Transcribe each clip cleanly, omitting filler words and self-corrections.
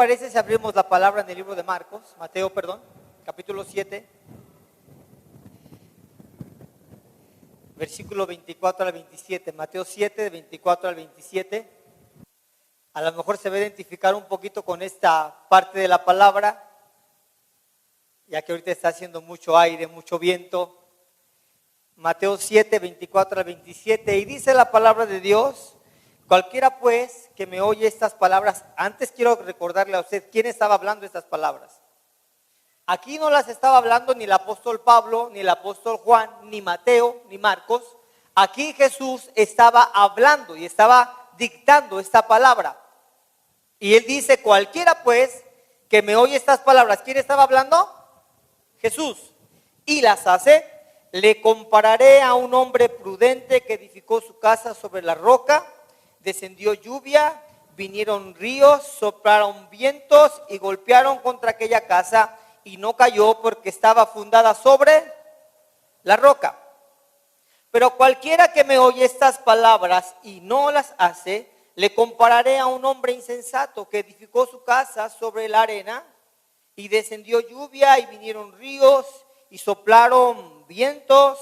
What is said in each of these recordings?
parece si abrimos la palabra en el libro de Mateo, capítulo 7, versículo 24 al 27, Mateo 7, de 24 al 27. A lo mejor se va a identificar un poquito con esta parte de la palabra, ya que ahorita está haciendo mucho aire, mucho viento. Mateo 7, 24 al 27, y dice la palabra de Dios: cualquiera pues que me oye estas palabras. Antes quiero recordarle a usted quién estaba hablando estas palabras. Aquí no las estaba hablando ni el apóstol Pablo, ni el apóstol Juan, ni Mateo, ni Marcos. Aquí Jesús estaba hablando y estaba dictando esta palabra. Y él dice: cualquiera pues que me oye estas palabras. ¿Quién estaba hablando? Jesús. Y las hace, le compararé a un hombre prudente que edificó su casa sobre la roca. Descendió lluvia, vinieron ríos, soplaron vientos y golpearon contra aquella casa, y no cayó porque estaba fundada sobre la roca. Pero cualquiera que me oye estas palabras y no las hace, le compararé a un hombre insensato que edificó su casa sobre la arena, y descendió lluvia y vinieron ríos y soplaron vientos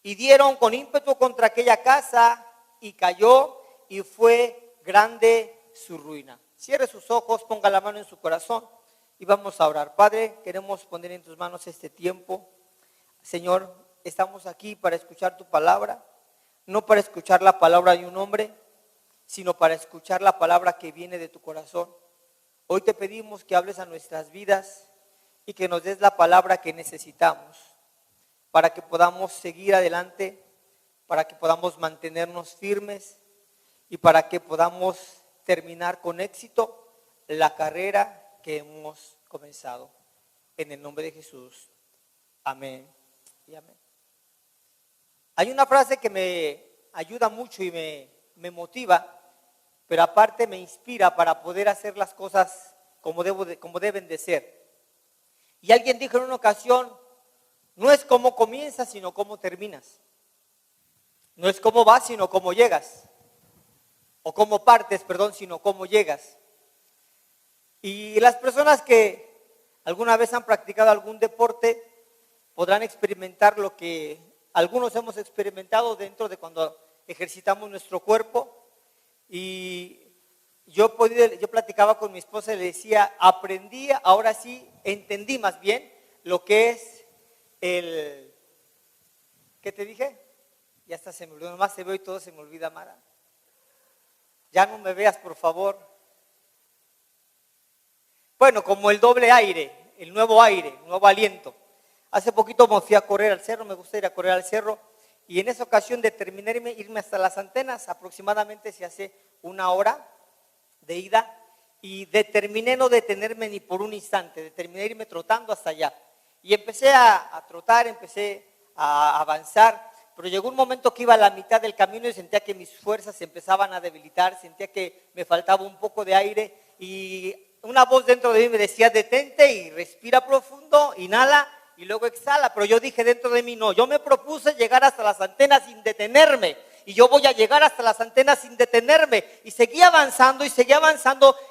y dieron con ímpetu contra aquella casa, y cayó, y fue grande su ruina. Cierre sus ojos, ponga la mano en su corazón y vamos a orar. Padre, queremos poner en tus manos este tiempo. Señor, estamos aquí para escuchar tu palabra, no para escuchar la palabra de un hombre, sino para escuchar la palabra que viene de tu corazón. Hoy te pedimos que hables a nuestras vidas y que nos des la palabra que necesitamos para que podamos seguir adelante, para que podamos mantenernos firmes y para que podamos terminar con éxito la carrera que hemos comenzado. En el nombre de Jesús. Amén y amén. Hay una frase que me ayuda mucho y me motiva, pero aparte me inspira para poder hacer las cosas como deben de ser. Y alguien dijo en una ocasión: no es cómo comienzas, sino cómo terminas. No es cómo vas, sino cómo llegas. O cómo partes, sino cómo llegas. Y las personas que alguna vez han practicado algún deporte podrán experimentar lo que algunos hemos experimentado dentro de cuando ejercitamos nuestro cuerpo. Y yo platicaba con mi esposa y le decía: aprendí, ahora sí, entendí más bien lo que es ¿qué te dije? Ya hasta se me olvidó, nomás se ve y todo se me olvida, Mara. Ya no me veas, por favor. Bueno, como el doble aire, el nuevo aliento. Hace poquito me fui a correr al cerro, me gusta ir a correr al cerro, y en esa ocasión determiné irme hasta las antenas, aproximadamente se hace 1 hora de ida, y determiné no detenerme ni por un instante, determiné irme trotando hasta allá. Y empecé a trotar, empecé a avanzar, pero llegó un momento que iba a la mitad del camino y sentía que mis fuerzas se empezaban a debilitar, sentía que me faltaba un poco de aire, y una voz dentro de mí me decía: detente y respira profundo, inhala y luego exhala. Pero yo dije dentro de mí: no, yo me propuse llegar hasta las antenas sin detenerme, y yo voy a llegar hasta las antenas sin detenerme. Y seguía avanzando,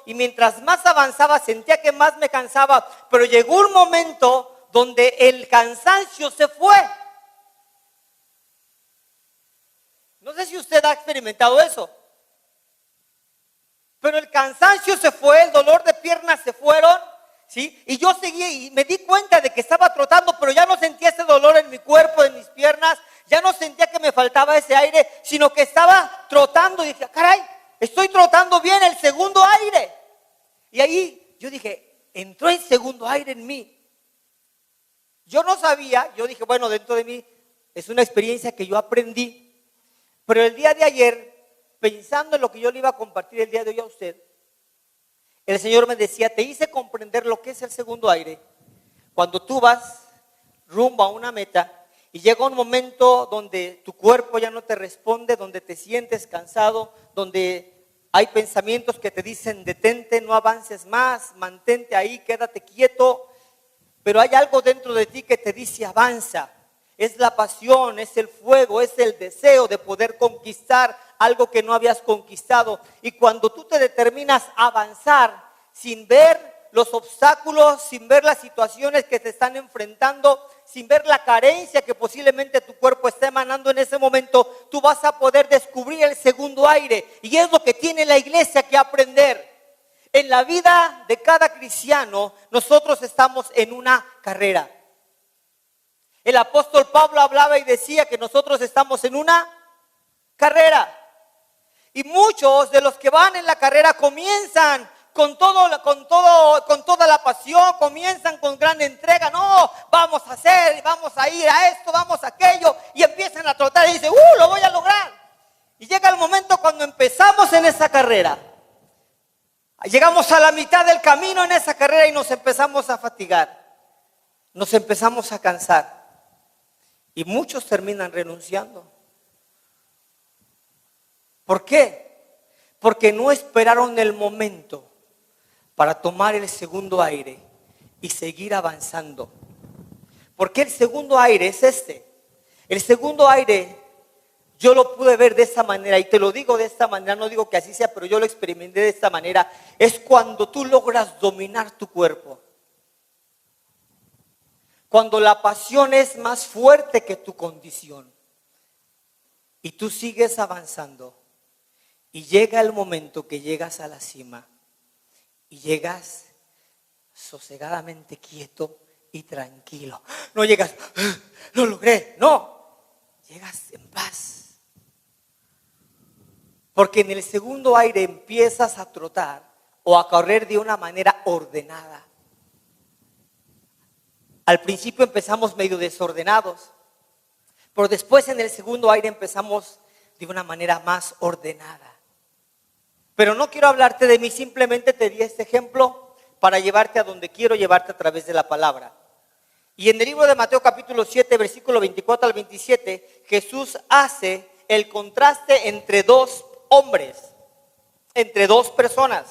y mientras más avanzaba sentía que más me cansaba, pero llegó un momento donde el cansancio se fue. No sé si usted ha experimentado eso, pero el cansancio se fue, el dolor de piernas se fueron, ¿sí? Y yo seguí y me di cuenta de que estaba trotando, pero ya no sentía ese dolor en mi cuerpo, en mis piernas, ya no sentía que me faltaba ese aire, sino que estaba trotando. Y dije: caray, estoy trotando bien, el segundo aire. Y ahí yo dije: entró el segundo aire en mí. Yo no sabía, yo dije: bueno, dentro de mí es una experiencia que yo aprendí. Pero el día de ayer, pensando en lo que yo le iba a compartir el día de hoy a usted, el Señor me decía: te hice comprender lo que es el segundo aire. Cuando tú vas rumbo a una meta y llega un momento donde tu cuerpo ya no te responde, donde te sientes cansado, donde hay pensamientos que te dicen: detente, no avances más, mantente ahí, quédate quieto. Pero hay algo dentro de ti que te dice: avanza. Es la pasión, es el fuego, es el deseo de poder conquistar algo que no habías conquistado. Y cuando tú te determinas a avanzar, sin ver los obstáculos, sin ver las situaciones que te están enfrentando, sin ver la carencia que posiblemente tu cuerpo esté emanando en ese momento, tú vas a poder descubrir el segundo aire. Y es lo que tiene la iglesia que aprender. En la vida de cada cristiano, nosotros estamos en una carrera. El apóstol Pablo hablaba y decía que nosotros estamos en una carrera. Y muchos de los que van en la carrera comienzan con toda la pasión, comienzan con gran entrega. No, vamos a hacer, vamos a ir a esto, vamos a aquello. Y empiezan a trotar y dicen, lo voy a lograr. Y llega el momento cuando empezamos en esa carrera. Llegamos a la mitad del camino en esa carrera y nos empezamos a fatigar. Nos empezamos a cansar. Y muchos terminan renunciando. ¿Por qué? Porque no esperaron el momento para tomar el segundo aire y seguir avanzando. Porque el segundo aire es este. El segundo aire yo lo pude ver de esta manera y te lo digo de esta manera, no digo que así sea, pero yo lo experimenté de esta manera. Es cuando tú logras dominar tu cuerpo. Cuando la pasión es más fuerte que tu condición. Y tú sigues avanzando. Y llega el momento que llegas a la cima. Y llegas sosegadamente quieto y tranquilo. No llegas, lo logré. No, llegas en paz. Porque en el segundo aire empiezas a trotar o a correr de una manera ordenada. Al principio empezamos medio desordenados, pero después en el segundo aire empezamos de una manera más ordenada. Pero no quiero hablarte de mí, simplemente te di este ejemplo para llevarte a donde quiero llevarte a través de la palabra. Y en el libro de Mateo capítulo 7, versículo 24 al 27, Jesús hace el contraste entre dos hombres, entre dos personas.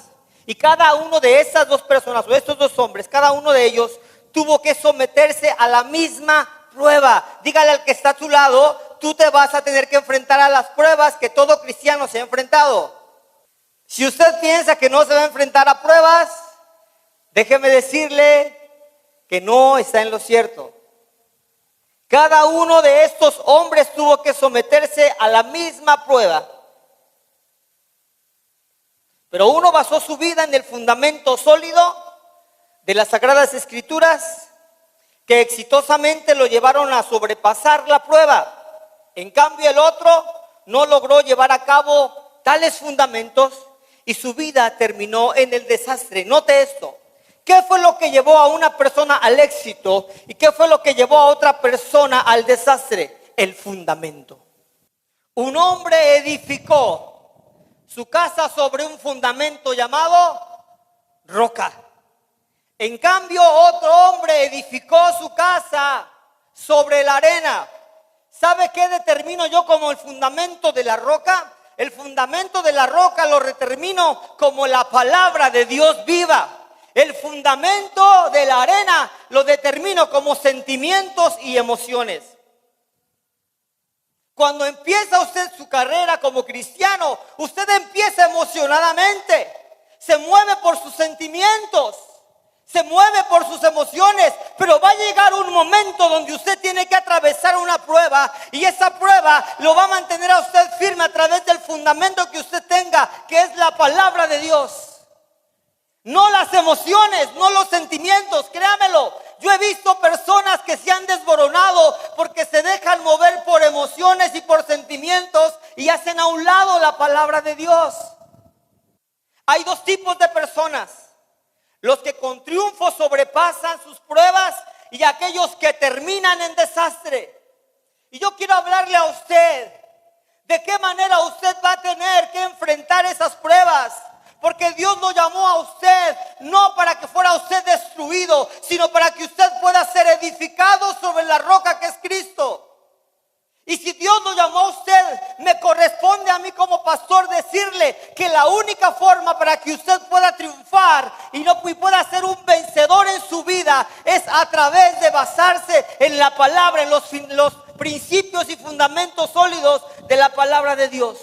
Y cada uno de esas dos personas, o estos dos hombres, cada uno de ellos tuvo que someterse a la misma prueba. Dígale al que está a tu lado, tú te vas a tener que enfrentar a las pruebas que todo cristiano se ha enfrentado. Si usted piensa que no se va a enfrentar a pruebas, déjeme decirle que no está en lo cierto. Cada uno de estos hombres tuvo que someterse a la misma prueba. Pero uno basó su vida en el fundamento sólido de las Sagradas Escrituras, que exitosamente lo llevaron a sobrepasar la prueba. En cambio, el otro no logró llevar a cabo tales fundamentos y su vida terminó en el desastre. Note esto. ¿Qué fue lo que llevó a una persona al éxito y qué fue lo que llevó a otra persona al desastre? El fundamento. Un hombre edificó su casa sobre un fundamento llamado roca. En cambio, otro hombre edificó su casa sobre la arena. ¿Sabe qué determino yo como el fundamento de la roca? El fundamento de la roca lo determino como la palabra de Dios viva. El fundamento de la arena lo determino como sentimientos y emociones. Cuando empieza usted su carrera como cristiano, usted empieza emocionadamente. Se mueve por sus sentimientos. Se mueve por sus emociones, pero va a llegar un momento donde usted tiene que atravesar una prueba y esa prueba lo va a mantener a usted firme a través del fundamento que usted tenga, que es la palabra de Dios. No las emociones, no los sentimientos, créamelo. Yo he visto personas que se han desboronado porque se dejan mover por emociones y por sentimientos y hacen a un lado la palabra de Dios. Hay dos tipos de personas. Los que con triunfo sobrepasan sus pruebas y aquellos que terminan en desastre. Y yo quiero hablarle a usted de qué manera usted va a tener que enfrentar esas pruebas. Porque Dios lo llamó a usted no para que fuera usted destruido, sino para que usted pueda ser edificado sobre la roca que es Cristo. Y si Dios lo llamó a usted, me corresponde a mí como pastor decirle que la única forma para que usted pueda triunfar y pueda ser un vencedor en su vida es a través de basarse en la palabra, en los principios y fundamentos sólidos de la palabra de Dios.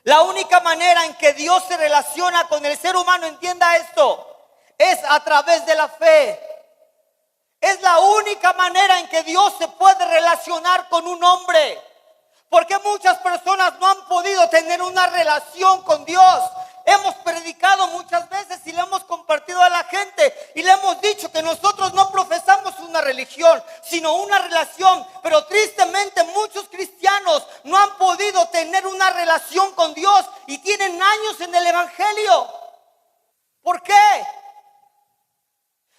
La única manera en que Dios se relaciona con el ser humano, entienda esto, es a través de la fe. Es la única manera en que Dios se puede relacionar con un hombre. Porque muchas personas no han podido tener una relación con Dios. Hemos predicado muchas veces y le hemos compartido a la gente y le hemos dicho que nosotros no profesamos una religión, sino una relación. Pero tristemente muchos cristianos no han podido tener una relación con Dios y tienen años en el evangelio. ¿Por qué?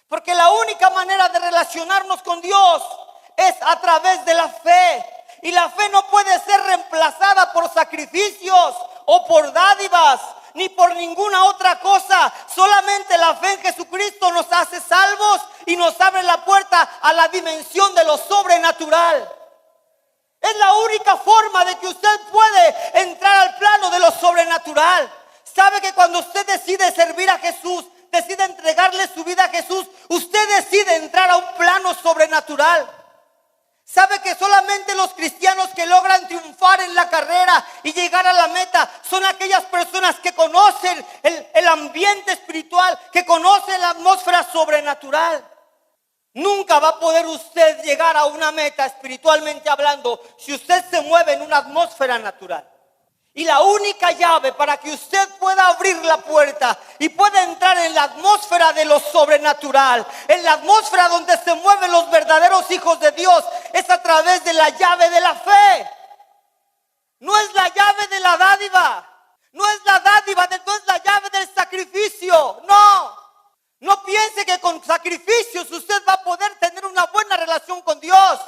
Porque la única manera de relacionarnos con Dios es a través de la fe. Y la fe no puede ser reemplazada por sacrificios o por dádivas, ni por ninguna otra cosa. Solamente la fe en Jesucristo nos hace salvos y nos abre la puerta a la dimensión de lo sobrenatural. Es la única forma de que usted puede entrar al plano de lo sobrenatural. ¿Sabe que cuando usted decide servir a Jesús, decide entregarle su vida a Jesús, usted decide entrar a un plano sobrenatural? ¿Sabe que solamente los cristianos que logran triunfar en la carrera y llegar a la meta son aquellas personas que conocen el ambiente espiritual, que conocen la atmósfera sobrenatural? Nunca va a poder usted llegar a una meta espiritualmente hablando si usted se mueve en una atmósfera natural. Y la única llave para que usted pueda abrir la puerta y pueda entrar en la atmósfera de lo sobrenatural, en la atmósfera donde se mueven los verdaderos hijos de Dios, es a través de la llave de la fe. No es la llave de la dádiva, no es la dádiva, no es la llave del sacrificio. No piense que con sacrificios usted va a poder tener una buena relación con Dios.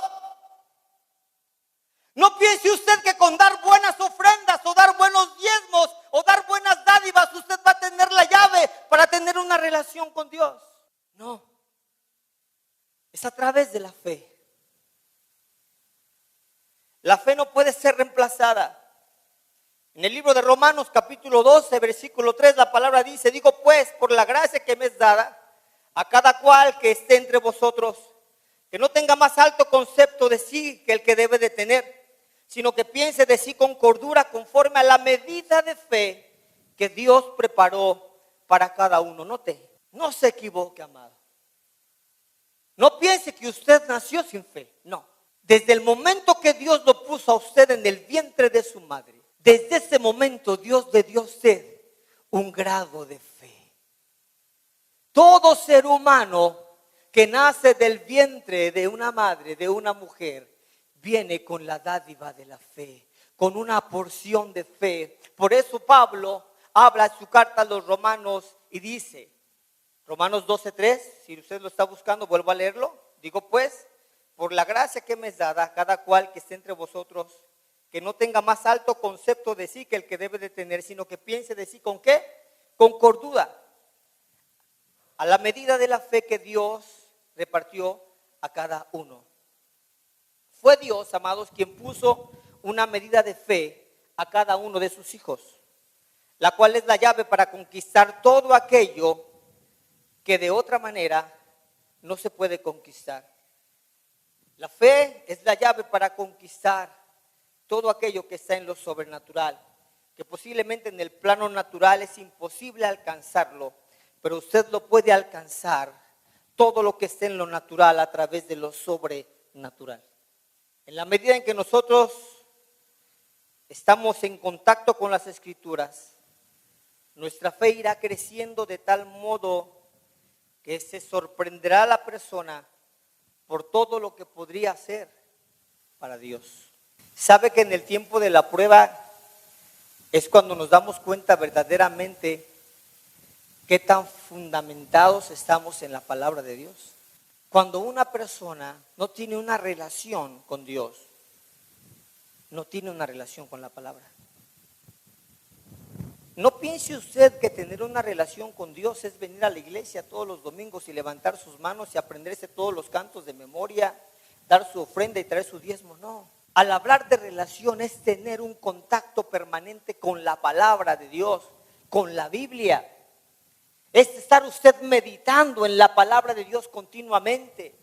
No piense usted que con dar buenas ofrendas o dar buenos diezmos o dar buenas dádivas usted va a tener la llave para tener una relación con Dios. No, es a través de la fe. La fe no puede ser reemplazada. En el libro de Romanos capítulo 12 versículo 3 la palabra dice: digo pues, por la gracia que me es dada, a cada cual que esté entre vosotros, que no tenga más alto concepto de sí que el que debe de tener, sino que piense de sí con cordura, conforme a la medida de fe que Dios preparó para cada uno. Note, no se equivoque, amado. No piense que usted nació sin fe. No. Desde el momento que Dios lo puso a usted en el vientre de su madre, desde ese momento Dios le dio a usted un grado de fe. Todo ser humano que nace del vientre de una madre, de una mujer, viene con la dádiva de la fe, con una porción de fe. Por eso Pablo habla en su carta a los romanos y dice, Romanos 12:3, si usted lo está buscando, vuelvo a leerlo. Digo pues, por la gracia que me es dada, cada cual que esté entre vosotros, que no tenga más alto concepto de sí que el que debe de tener, sino que piense de sí ¿con qué? Con cordura, a la medida de la fe que Dios repartió a cada uno. Fue Dios, amados, quien puso una medida de fe a cada uno de sus hijos, la cual es la llave para conquistar todo aquello que de otra manera no se puede conquistar. La fe es la llave para conquistar todo aquello que está en lo sobrenatural, que posiblemente en el plano natural es imposible alcanzarlo, pero usted lo puede alcanzar, todo lo que esté en lo natural a través de lo sobrenatural. En la medida en que nosotros estamos en contacto con las Escrituras, nuestra fe irá creciendo de tal modo que se sorprenderá a la persona por todo lo que podría hacer para Dios. ¿Sabe que en el tiempo de la prueba es cuando nos damos cuenta verdaderamente qué tan fundamentados estamos en la palabra de Dios? Cuando una persona no tiene una relación con Dios, no tiene una relación con la palabra. No piense usted que tener una relación con Dios es venir a la iglesia todos los domingos y levantar sus manos y aprenderse todos los cantos de memoria, dar su ofrenda y traer su diezmo. No. Al hablar de relación es tener un contacto permanente con la palabra de Dios, con la Biblia. Es estar usted meditando en la palabra de Dios continuamente.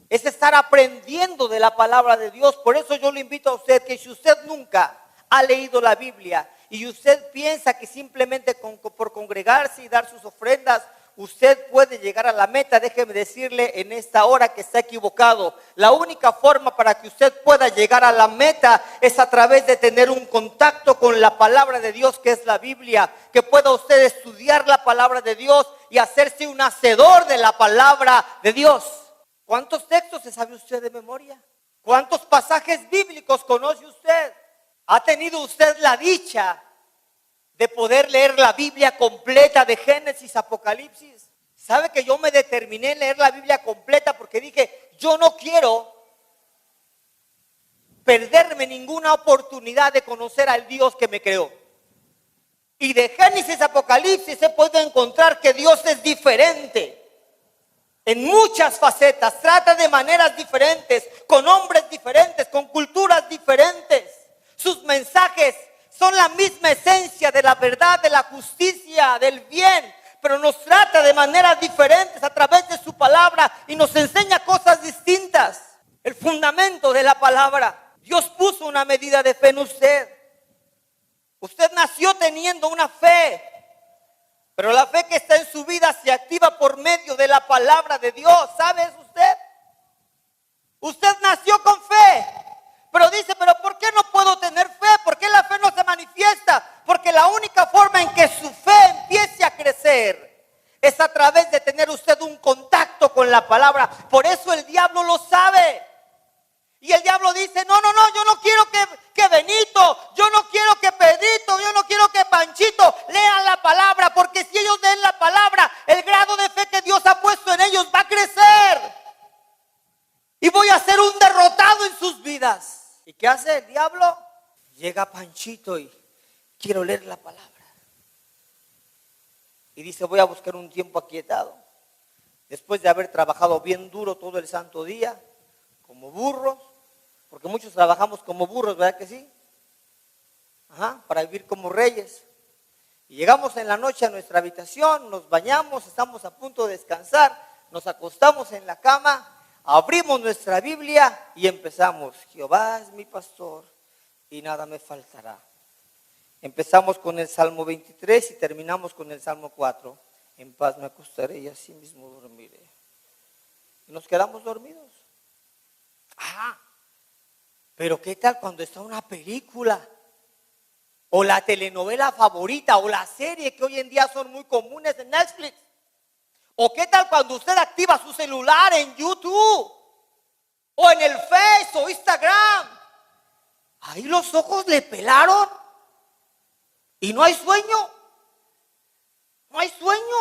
Es estar aprendiendo de la palabra de Dios. Por eso yo le invito a usted que si usted nunca ha leído la Biblia y usted piensa que simplemente por congregarse y dar sus ofrendas, usted puede llegar a la meta, déjeme decirle en esta hora que está equivocado. La única forma para que usted pueda llegar a la meta es a través de tener un contacto con la palabra de Dios, que es la Biblia. Que pueda usted estudiar la palabra de Dios y hacerse un hacedor de la palabra de Dios. ¿Cuántos textos se sabe usted de memoria? ¿Cuántos pasajes bíblicos conoce usted? ¿Ha tenido usted la dicha de poder leer la Biblia completa de Génesis a Apocalipsis? ¿Sabe que yo me determiné en leer la Biblia completa porque dije, yo no quiero perderme ninguna oportunidad de conocer al Dios que me creó? Y de Génesis a Apocalipsis se puede encontrar que Dios es diferente en muchas facetas, trata de maneras diferentes, con hombres diferentes, con culturas diferentes. Sus mensajes son la misma esencia de la verdad, de la justicia, del bien, pero nos trata de maneras diferentes a través de su palabra y nos enseña cosas distintas. El fundamento de la palabra. Dios puso una medida de fe en usted. Usted nació teniendo una fe, pero la fe que está en su vida se activa por medio de la palabra de Dios. ¿Sabe eso usted? Usted nació con fe, pero dice, pero ¿por qué no puedo tener fe? ¿Por qué la fe no se manifiesta? Porque la única forma en que su fe empiece a crecer es a través de tener usted un contacto con la palabra. Por eso el diablo lo sabe. Y el diablo dice, no, yo no quiero que Benito, yo no quiero que Pedrito, yo no quiero que Panchito lean la palabra, porque si ellos leen la palabra, el grado de fe que Dios ha puesto en ellos va a crecer. Y voy a ser un derrotado en sus vidas. ¿Y qué hace el diablo? Llega Panchito y quiero leer la palabra. Y dice, voy a buscar un tiempo aquietado. Después de haber trabajado bien duro todo el santo día, como burros, porque muchos trabajamos como burros, ¿verdad que sí? Para vivir como reyes. Y llegamos en la noche a nuestra habitación, nos bañamos, estamos a punto de descansar, nos acostamos en la cama, abrimos nuestra Biblia y empezamos. Jehová es mi pastor y nada me faltará. Empezamos con el Salmo 23 y terminamos con el Salmo 4. En paz me acostaré y así mismo dormiré. Y nos quedamos dormidos. Pero ¿qué tal cuando está una película? O la telenovela favorita, o la serie que hoy en día son muy comunes en Netflix. ¿O qué tal cuando usted activa su celular en YouTube? O en el Face o Instagram. Ahí los ojos le pelaron. Y no hay sueño. No hay sueño.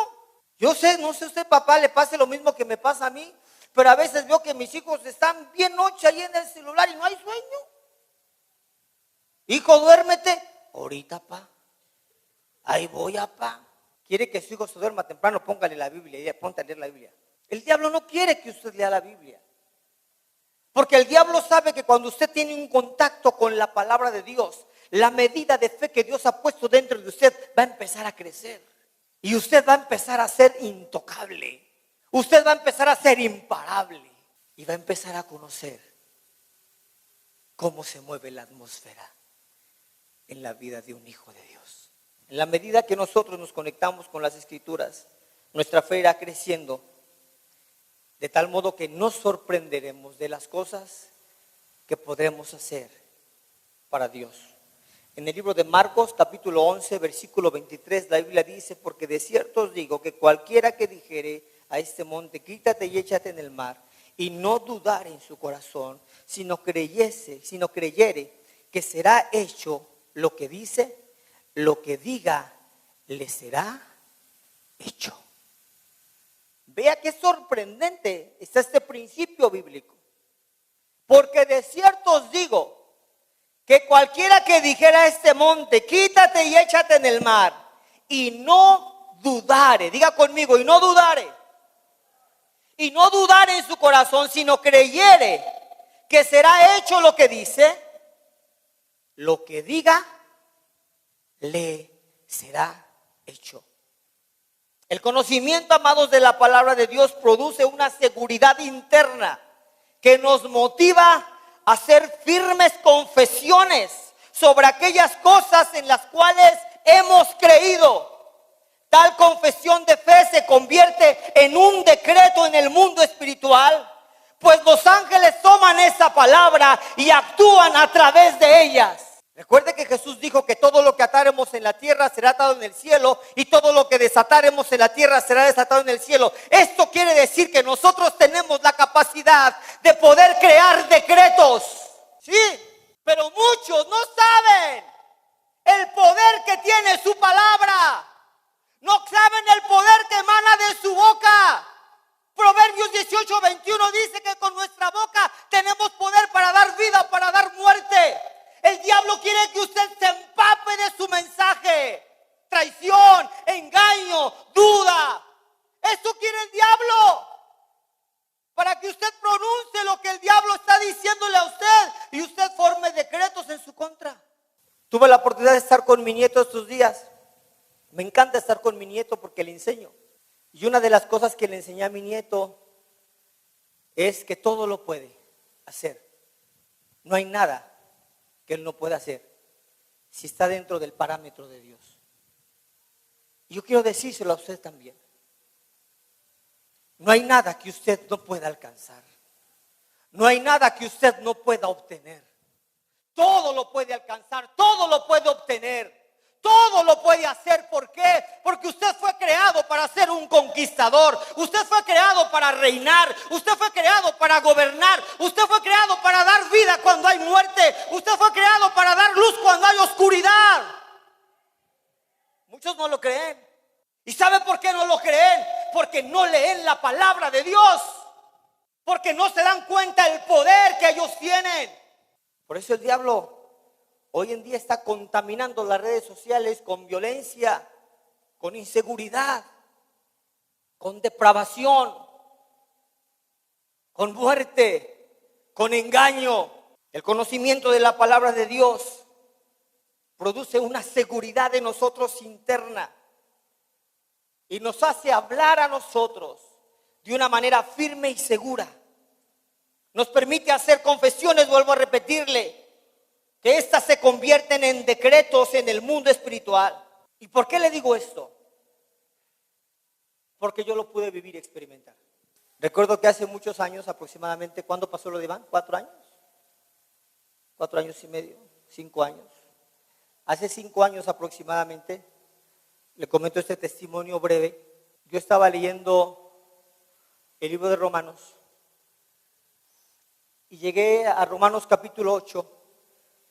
Yo sé, no sé a usted, papá, le pase lo mismo que me pasa a mí. Pero a veces veo que mis hijos están bien noche ahí en el celular y no hay sueño. Hijo, duérmete. Ahorita, pa. Ahí voy, pa. Quiere que su hijo se duerma temprano, póngale la Biblia, ponte a leer la Biblia. El diablo no quiere que usted lea la Biblia. Porque el diablo sabe que cuando usted tiene un contacto con la palabra de Dios, la medida de fe que Dios ha puesto dentro de usted va a empezar a crecer. Y usted va a empezar a ser intocable. Usted va a empezar a ser imparable y va a empezar a conocer cómo se mueve la atmósfera en la vida de un hijo de Dios. En la medida que nosotros nos conectamos con las Escrituras, nuestra fe irá creciendo de tal modo que nos sorprenderemos de las cosas que podremos hacer para Dios. En el libro de Marcos, capítulo 11, versículo 23, la Biblia dice, porque de cierto os digo que cualquiera que dijere a este monte, quítate y échate en el mar, y no dudare en su corazón, sino creyere que será hecho lo que dice, lo que diga le será hecho. Vea qué sorprendente está este principio bíblico. Porque de cierto os digo que cualquiera que dijera a este monte, quítate y échate en el mar, y no dudare, diga conmigo, y no dudare en su corazón, sino creyere que será hecho lo que dice, lo que diga le será hecho. El conocimiento, amados, de la palabra de Dios produce una seguridad interna que nos motiva a hacer firmes confesiones sobre aquellas cosas en las cuales hemos creído. Tal confesión de fe se convierte en un decreto en el mundo espiritual, pues los ángeles toman esa palabra y actúan a través de ellas. Recuerde que Jesús dijo que todo lo que ataremos en la tierra será atado en el cielo y todo lo que desataremos en la tierra será desatado en el cielo. Esto quiere decir que nosotros tenemos la capacidad de poder crear decretos. Sí, pero muchos no saben el poder que tiene su palabra. No saben el poder que emana de su boca. Proverbios 18:21 dice que con nuestra boca tenemos poder para dar vida, para dar muerte. El diablo quiere que usted se empape de su mensaje. Traición, engaño, duda. Eso quiere el diablo. Para que usted pronuncie lo que el diablo está diciéndole a usted y usted forme decretos en su contra. Tuve la oportunidad de estar con mi nieto estos días. Me encanta estar con mi nieto porque le enseño. Y una de las cosas que le enseñé a mi nieto es que todo lo puede hacer. No hay nada que él no pueda hacer si está dentro del parámetro de Dios. Y yo quiero decírselo a usted también. No hay nada que usted no pueda alcanzar. No hay nada que usted no pueda obtener. Todo lo puede alcanzar, todo lo puede obtener. Todo lo puede hacer. ¿Por qué? Porque usted fue creado para ser un conquistador. Usted fue creado para reinar. Usted fue creado para gobernar. Usted fue creado para dar vida cuando hay muerte. Usted fue creado para dar luz cuando hay oscuridad. Muchos no lo creen. ¿Y sabe por qué no lo creen? Porque no leen la palabra de Dios. Porque no se dan cuenta del poder que ellos tienen. Por eso el diablo hoy en día está contaminando las redes sociales con violencia, con inseguridad, con depravación, con muerte, con engaño. El conocimiento de la palabra de Dios produce una seguridad en nosotros interna y nos hace hablar a nosotros de una manera firme y segura. Nos permite hacer confesiones, vuelvo a repetirle, que estas se convierten en decretos en el mundo espiritual. ¿Y por qué le digo esto? Porque yo lo pude vivir y experimentar. Recuerdo que hace muchos años aproximadamente, ¿cuándo pasó lo de Iván? 4 años. 4 años y medio, 5 años. Hace 5 años aproximadamente, le comento este testimonio breve. Yo estaba leyendo el libro de Romanos y llegué a Romanos capítulo 8.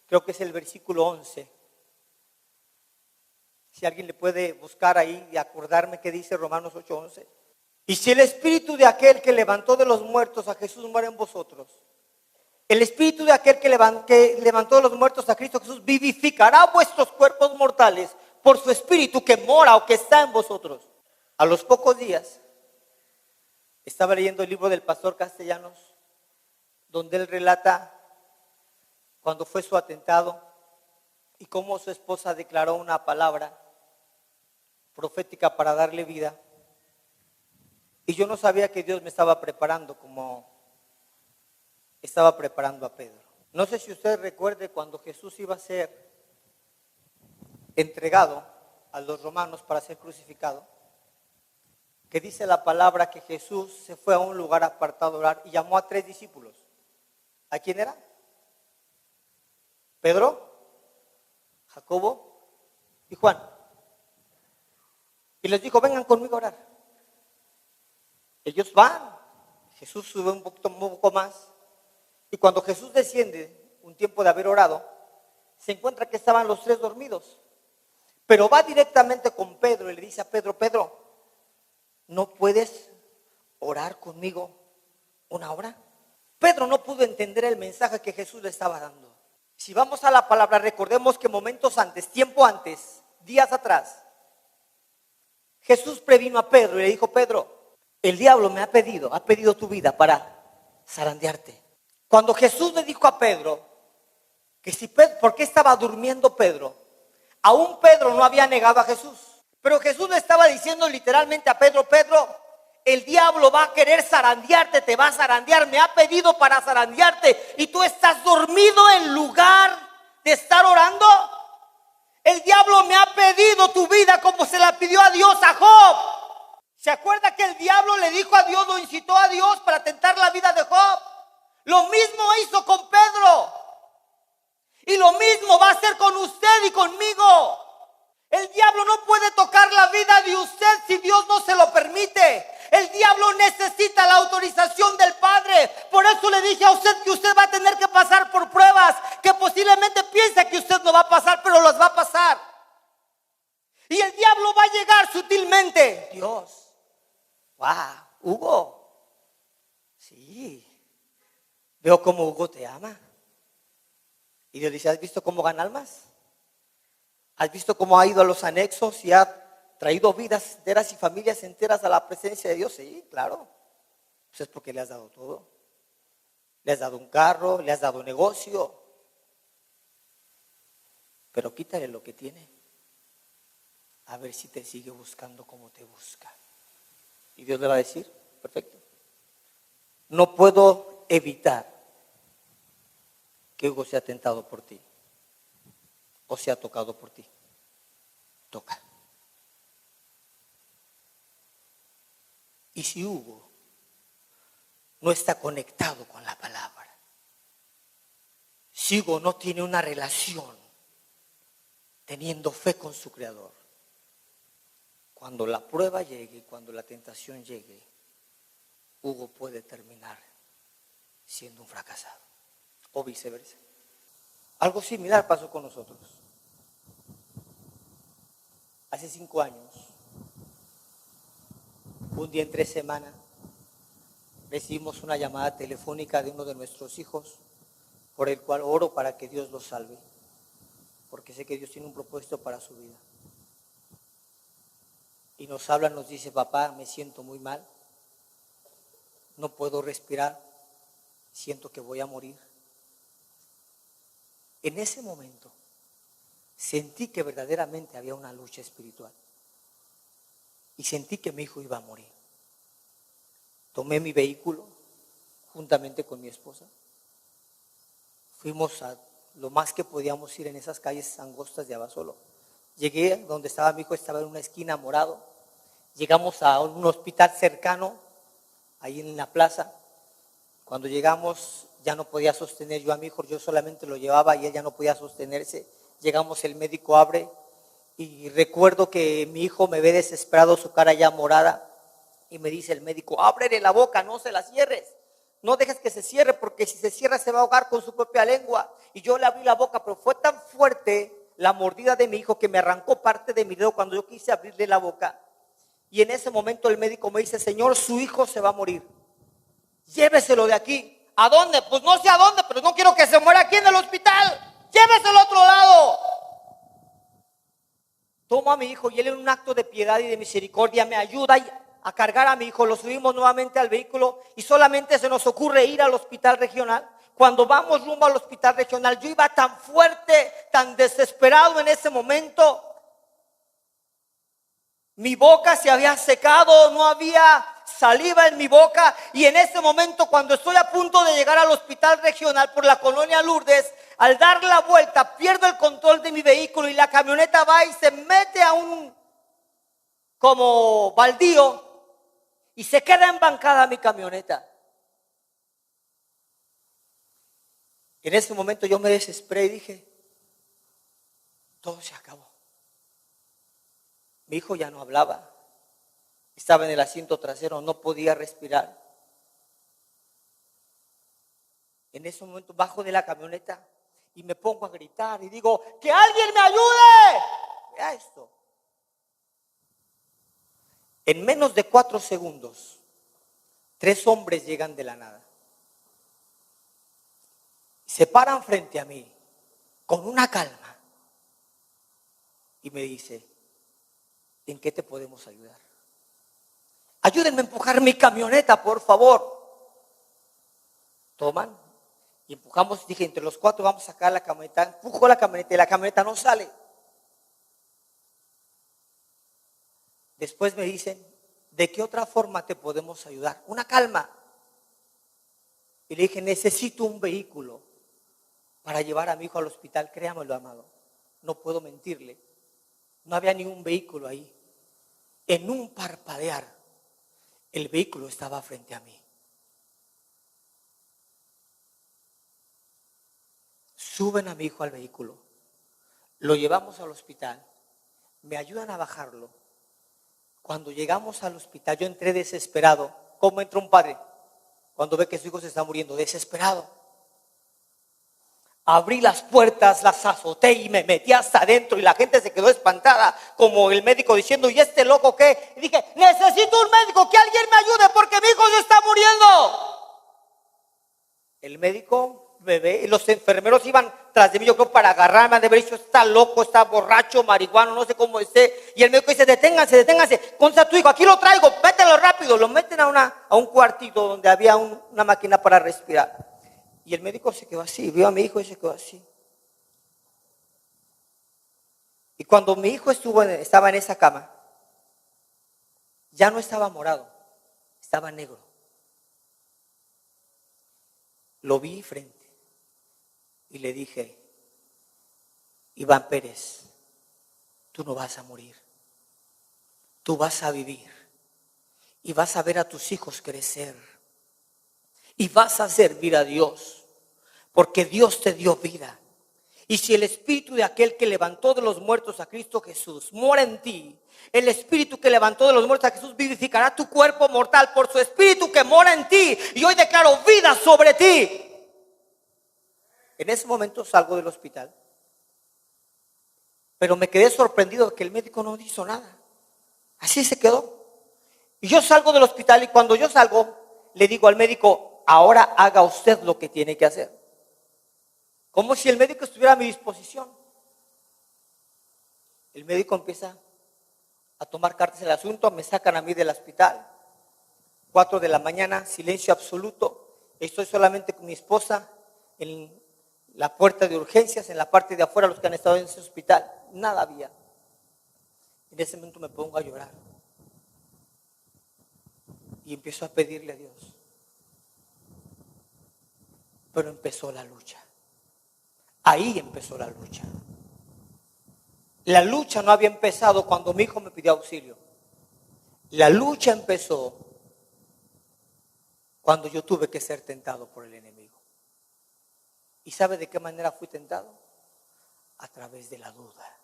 Creo que es el versículo 11. Si alguien le puede buscar ahí y acordarme qué dice Romanos 8:11. Y si el espíritu de aquel que levantó de los muertos a Jesús muere en vosotros, el espíritu de aquel que levantó de los muertos a Cristo Jesús vivificará vuestros cuerpos mortales por su espíritu que mora o que está en vosotros. A los pocos días estaba leyendo el libro del pastor Castellanos, donde él relata cuando fue su atentado y cómo su esposa declaró una palabra profética para darle vida. Y yo no sabía que Dios me estaba preparando como estaba preparando a Pedro. No sé si usted recuerde cuando Jesús iba a ser entregado a los romanos para ser crucificado, que dice la palabra que Jesús se fue a un lugar apartado a orar y llamó a 3 discípulos. ¿A quién era? Pedro, Jacobo y Juan. Y les dijo, vengan conmigo a orar. Ellos van. Jesús sube un poco más. Y cuando Jesús desciende, un tiempo de haber orado, se encuentra que estaban los 3 dormidos. Pero va directamente con Pedro y le dice a Pedro, Pedro, ¿no puedes orar conmigo 1 hora? Pedro no pudo entender el mensaje que Jesús le estaba dando. Si vamos a la palabra, recordemos que momentos antes, tiempo antes, días atrás, Jesús previno a Pedro y le dijo, Pedro, el diablo me ha pedido tu vida para zarandearte. Cuando Jesús le dijo a Pedro, que si Pedro, ¿por qué estaba durmiendo Pedro? Aún Pedro no había negado a Jesús. Pero Jesús le estaba diciendo literalmente a Pedro, Pedro, el diablo va a querer zarandearte, te va a zarandear, me ha pedido para zarandearte y tú estás dormido en lugar de estar orando? El diablo me ha pedido tu vida como se la pidió a Dios a Job. ¿Se acuerda que el diablo le dijo a Dios, lo incitó a Dios para tentar la vida de Job? Lo mismo hizo con Pedro. Y lo mismo va a hacer con usted y conmigo. El diablo no puede tocar la vida de usted si Dios no se lo permite. El diablo necesita la autorización del Padre. Por eso le dije a usted que usted va a tener que pasar por pruebas que posiblemente piensa que usted no va a pasar, pero las va a pasar. Y el diablo va a llegar sutilmente. Dios, wow, Hugo, sí, veo cómo Hugo te ama. Y Dios dice, ¿has visto cómo gana almas? ¿Has visto cómo ha ido a los anexos y ha traído vidas enteras y familias enteras a la presencia de Dios? Sí, claro. Pues es porque le has dado todo. Le has dado un carro, le has dado un negocio. Pero quítale lo que tiene. A ver si te sigue buscando como te busca. Y Dios le va a decir, perfecto. No puedo evitar que Hugo sea tentado por ti. O sea tocado por ti. Toca. Y si Hugo no está conectado con la palabra, si Hugo no tiene una relación teniendo fe con su Creador, cuando la prueba llegue, cuando la tentación llegue, Hugo puede terminar siendo un fracasado o viceversa. Algo similar pasó con nosotros. Hace 5 años, un día entre semana, recibimos una llamada telefónica de uno de nuestros hijos, por el cual oro para que Dios los salve, porque sé que Dios tiene un propósito para su vida. Y nos habla, nos dice, papá, me siento muy mal, no puedo respirar, siento que voy a morir. En ese momento sentí que verdaderamente había una lucha espiritual y sentí que mi hijo iba a morir. Tomé mi vehículo juntamente con mi esposa, fuimos a lo más que podíamos ir en esas calles angostas de Abasolo. Llegué donde estaba mi hijo, estaba en una esquina morado. Llegamos a un hospital cercano, ahí en la plaza. Cuando llegamos ya no podía sostener yo a mi hijo, yo solamente lo llevaba y él ya no podía sostenerse. Llegamos, el médico abre y recuerdo que mi hijo me ve desesperado, su cara ya morada, y me dice el médico, ábrele la boca, no se la cierres, no dejes que se cierre, porque si se cierra se va a ahogar con su propia lengua. Y yo le abrí la boca, pero fue tan fuerte la mordida de mi hijo que me arrancó parte de mi dedo cuando yo quise abrirle la boca. Y en ese momento el médico me dice, señor, su hijo se va a morir, lléveselo de aquí. ¿A dónde? Pues no sé a dónde, pero no quiero que se muera aquí en el hospital. Lléveselo a otro lado. Tomo a mi hijo y él, en un acto de piedad y de misericordia, me ayuda a cargar a mi hijo. Lo subimos nuevamente al vehículo y solamente se nos ocurre ir al hospital regional. Cuando vamos rumbo al hospital regional, yo iba tan fuerte, tan desesperado en ese momento. Mi boca se había secado, no había saliva en mi boca, y en ese momento, cuando estoy a punto de llegar al hospital regional por la colonia Lourdes, al dar la vuelta pierdo el control de mi vehículo y la camioneta va y se mete a un como baldío y se queda embancada mi camioneta. En ese momento yo me desesperé y dije, todo se acabó. Mi hijo ya no hablaba, estaba en el asiento trasero, no podía respirar. En ese momento bajo de la camioneta y me pongo a gritar y digo, ¡que alguien me ayude! Vea esto. En menos de 4 segundos, 3 hombres llegan de la nada. Se paran frente a mí con una calma y me dice, ¿en qué te podemos ayudar? Ayúdenme a empujar mi camioneta, por favor. Toman y empujamos. Dije, entre los 4 vamos a sacar la camioneta. Empujo la camioneta y la camioneta no sale. Después me dicen, ¿de qué otra forma te podemos ayudar? Una calma. Y le dije, necesito un vehículo para llevar a mi hijo al hospital. Créamelo, amado, no puedo mentirle. No había ni un vehículo ahí. En un parpadear, el vehículo estaba frente a mí. Suben a mi hijo al vehículo, lo llevamos al hospital, me ayudan a bajarlo. Cuando llegamos al hospital, yo entré desesperado. ¿Cómo entra un padre cuando ve que su hijo se está muriendo? Desesperado. Abrí las puertas, las azoté y me metí hasta adentro y la gente se quedó espantada, como el médico diciendo, ¿y este loco qué? Y dije, necesito un médico, que alguien me ayude porque mi hijo se está muriendo. El médico me ve y los enfermeros iban tras de mí, yo creo para agarrarme, han de haber dicho, está loco, está borracho, marihuano, no sé cómo esté. Y el médico dice, deténganse, ¿dónde está tu hijo? Aquí lo traigo, mételo rápido. Lo meten a un cuartito donde había una máquina para respirar. Y el médico se quedó así, vio a mi hijo y se quedó así. Y cuando mi hijo estaba en esa cama, ya no estaba morado, estaba negro. Lo vi frente y le dije, Iván Pérez, tú no vas a morir, tú vas a vivir y vas a ver a tus hijos crecer y vas a servir a Dios, porque Dios te dio vida. Y si el espíritu de aquel que levantó de los muertos a Cristo Jesús mora en ti, el espíritu que levantó de los muertos a Jesús vivificará tu cuerpo mortal por su espíritu que mora en ti. Y hoy declaro vida sobre ti. En ese momento salgo del hospital, pero me quedé sorprendido de que el médico no hizo nada. Así se quedó. Y yo salgo del hospital y cuando yo salgo, le digo al médico, ahora haga usted lo que tiene que hacer. Como si el médico estuviera a mi disposición. El médico empieza a tomar cartas del asunto, me sacan a mí del hospital. 4 de la mañana, silencio absoluto. Estoy solamente con mi esposa en la puerta de urgencias, en la parte de afuera, los que han estado en ese hospital. Nada había. En ese momento me pongo a llorar. Y empiezo a pedirle a Dios. Pero empezó la lucha. Ahí empezó la lucha. La lucha no había empezado cuando mi hijo me pidió auxilio. La lucha empezó cuando yo tuve que ser tentado por el enemigo. ¿Y sabe de qué manera fui tentado? A través de la duda.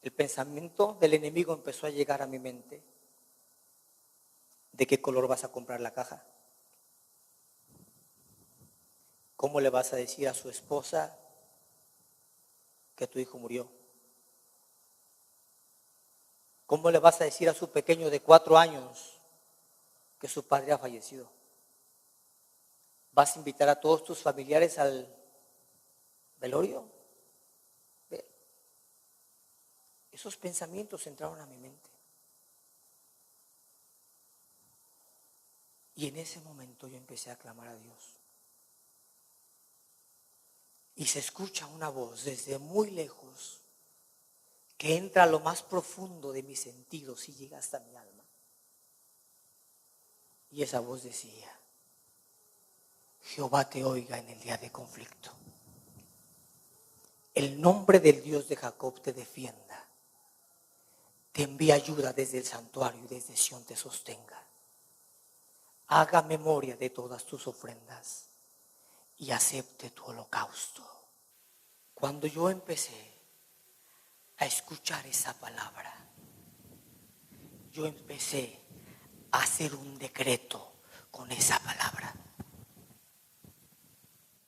El pensamiento del enemigo empezó a llegar a mi mente. ¿De qué color vas a comprar la caja? ¿Cómo le vas a decir a su esposa que tu hijo murió? ¿Cómo le vas a decir a su pequeño de 4 años que su padre ha fallecido? ¿Vas a invitar a todos tus familiares al velorio? Esos pensamientos entraron a mi mente. Y en ese momento yo empecé a clamar a Dios. Y se escucha una voz desde muy lejos que entra a lo más profundo de mis sentidos y llega hasta mi alma. Y esa voz decía, Jehová te oiga en el día de conflicto. El nombre del Dios de Jacob te defienda. Te envía ayuda desde el santuario y desde Sión te sostenga. Haga memoria de todas tus ofrendas y acepte tu holocausto. Cuando yo empecé a escuchar esa palabra, yo empecé a hacer un decreto con esa palabra.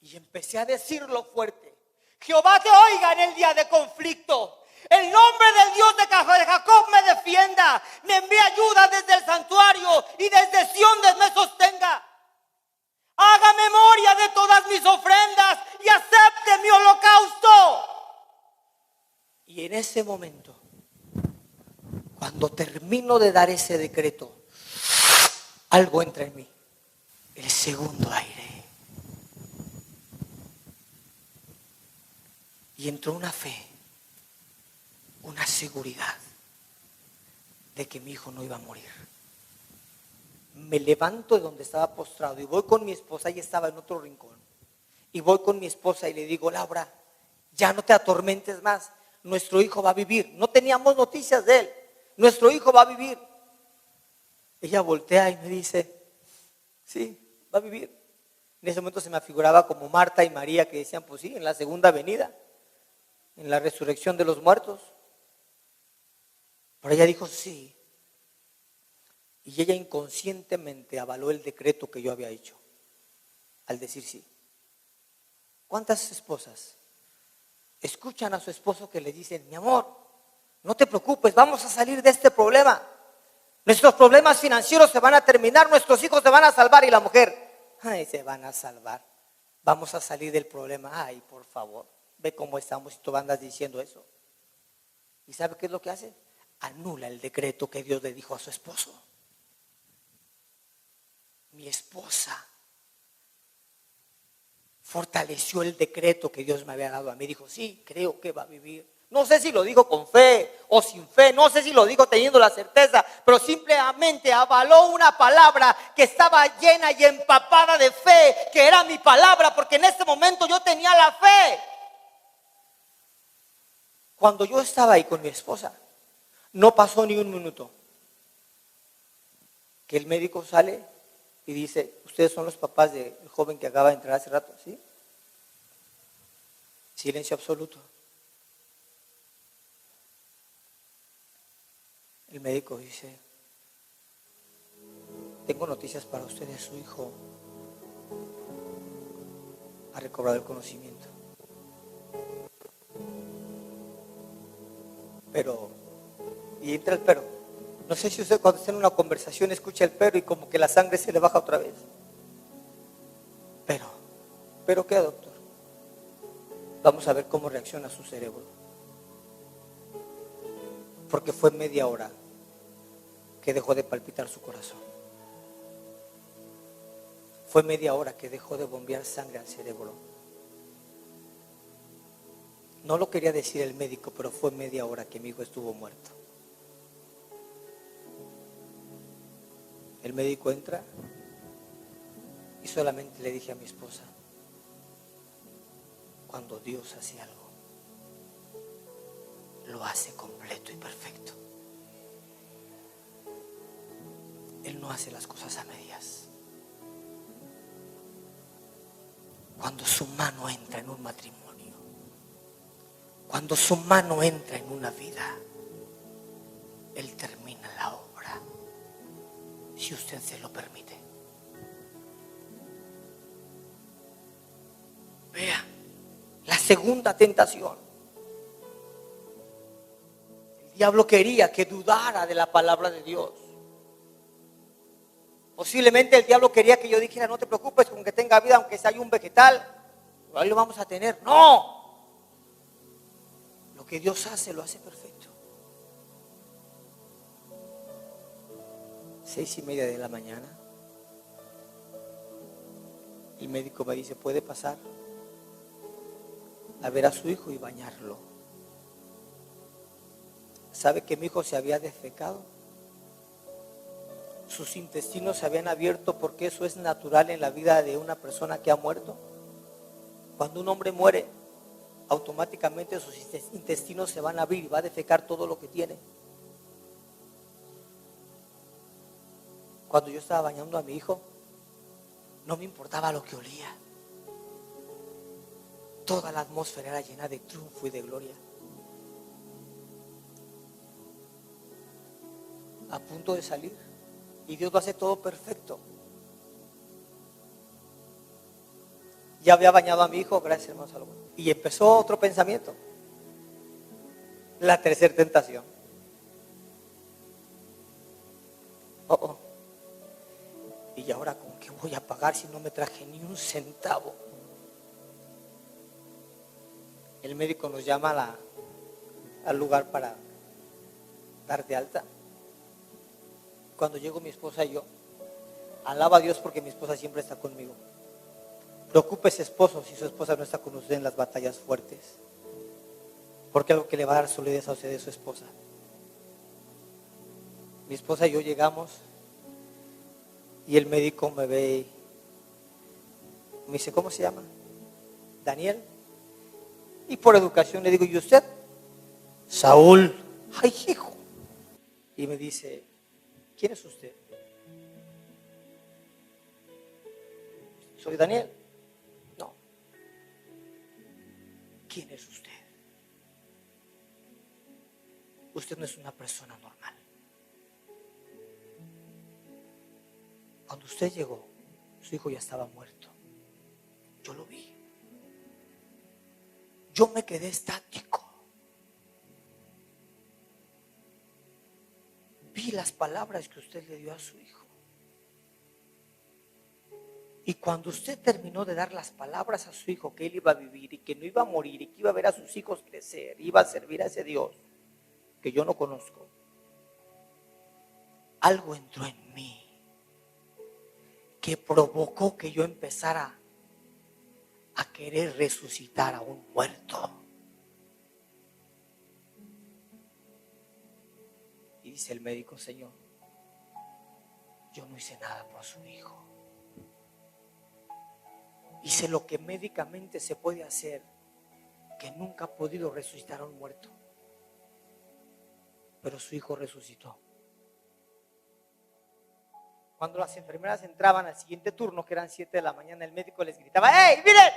Y empecé a decirlo fuerte. Jehová te oiga en el día de conflicto. El nombre del Dios de Jacob me defienda. Me envíe ayuda desde el santuario y desde Sión me sostenga. Haga memoria de todas mis ofrendas y acepte mi holocausto. Y en ese momento, cuando termino de dar ese decreto, algo entra en mí. El segundo aire. Y entró una fe, una seguridad de que mi hijo no iba a morir. Me levanto de donde estaba postrado y voy con mi esposa, ella estaba en otro rincón. Y voy con mi esposa y le digo: Laura, ya no te atormentes más, nuestro hijo va a vivir. No teníamos noticias de él, nuestro hijo va a vivir. Ella voltea y me dice: sí, va a vivir. En ese momento se me afiguraba como Marta y María, que decían: pues sí, en la segunda venida, en la resurrección de los muertos. Pero ella dijo: sí. Y ella inconscientemente avaló el decreto que yo había hecho al decir sí. ¿Cuántas esposas escuchan a su esposo que le dicen: mi amor, no te preocupes, vamos a salir de este problema, nuestros problemas financieros se van a terminar, nuestros hijos se van a salvar? Y la mujer: ay, se van a salvar, vamos a salir del problema. Ay, por favor, ve cómo estamos y tú andas diciendo eso. ¿Y sabe qué es lo que hace? Anula el decreto que Dios le dijo a su esposo. Mi esposa fortaleció el decreto que Dios me había dado a mí. Dijo: sí, creo que va a vivir. No sé si lo digo con fe o sin fe, no sé si lo digo teniendo la certeza, pero simplemente avaló una palabra que estaba llena y empapada de fe, que era mi palabra, porque en ese momento yo tenía la fe. Cuando yo estaba ahí con mi esposa, no pasó ni un minuto que el médico sale y dice: ustedes son los papás del joven que acaba de entrar hace rato, ¿sí? Silencio absoluto. El médico dice: tengo noticias para ustedes, su hijo ha recobrado el conocimiento. Pero, y entra el pero. No sé si usted cuando está en una conversación escucha el pero y como que la sangre se le baja otra vez. ¿Pero qué, doctor? Vamos a ver cómo reacciona su cerebro. Porque fue media hora que dejó de palpitar su corazón. Fue media hora que dejó de bombear sangre al cerebro. No lo quería decir el médico, pero fue media hora que mi hijo estuvo muerto. El médico entra y solamente le dije a mi esposa: cuando Dios hace algo, lo hace completo y perfecto. Él no hace las cosas a medias. Cuando su mano entra en un matrimonio, cuando su mano entra en una vida, Él termina la obra, si usted se lo permite. Vea, la segunda tentación. El diablo quería que dudara de la palabra de Dios. Posiblemente el diablo quería que yo dijera: no te preocupes con que tenga vida, aunque sea un vegetal, ahí lo vamos a tener. No, lo que Dios hace, lo hace perfecto. 6:30 de la mañana, el médico me dice: puede pasar a ver a su hijo y bañarlo. ¿Sabe que mi hijo se había defecado? Sus intestinos se habían abierto, porque eso es natural en la vida de una persona que ha muerto. Cuando un hombre muere, automáticamente sus intestinos se van a abrir y va a defecar todo lo que tiene. Cuando yo estaba bañando a mi hijo, no me importaba lo que olía. Toda la atmósfera era llena de triunfo y de gloria. A punto de salir, y Dios lo hace todo perfecto. Ya había bañado a mi hijo, gracias hermano Salomón. Y empezó otro pensamiento. La tercera tentación. ¿Y ahora con qué voy a pagar si no me traje ni un centavo? El médico nos llama al lugar para dar de alta. Cuando llego mi esposa y yo, alaba a Dios porque mi esposa siempre está conmigo. Preocúpese, esposo, si su esposa no está con usted en las batallas fuertes, porque algo que le va a dar solidez a usted es su esposa. Mi esposa y yo llegamos y el médico me ve y me dice: ¿cómo se llama? Daniel. Y por educación le digo, ¿y usted? Saúl. Ay, hijo. Y me dice, ¿quién es usted? Soy Daniel. No. ¿Quién es usted? Usted no es una persona normal. Cuando usted llegó, su hijo ya estaba muerto. Yo lo vi. Yo me quedé estático. Vi las palabras que usted le dio a su hijo. Y cuando usted terminó de dar las palabras a su hijo que él iba a vivir y que no iba a morir y que iba a ver a sus hijos crecer, iba a servir a ese Dios que yo no conozco, algo entró en mí que provocó que yo empezara a querer resucitar a un muerto. Y dice el médico, Señor, yo no hice nada por su hijo. Hice lo que médicamente se puede hacer, que nunca ha podido resucitar a un muerto. Pero su hijo resucitó. Cuando las enfermeras entraban al siguiente turno, que eran 7 de la mañana, el médico les gritaba, ¡hey, miren!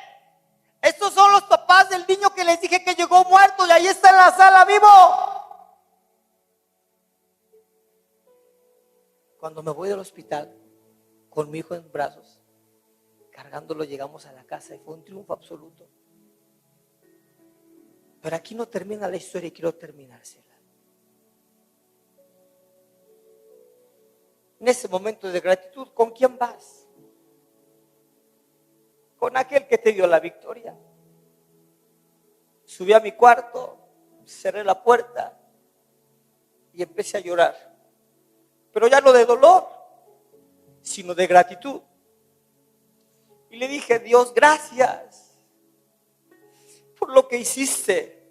Estos son los papás del niño que les dije que llegó muerto y ahí está en la sala vivo. Cuando me voy del hospital con mi hijo en brazos, cargándolo, llegamos a la casa y fue un triunfo absoluto. Pero aquí no termina la historia y quiero terminársela. En ese momento de gratitud, ¿con quién vas? Con aquel que te dio la victoria. Subí a mi cuarto, cerré la puerta y empecé a llorar. Pero ya no de dolor, sino de gratitud. Y le dije, Dios, gracias por lo que hiciste.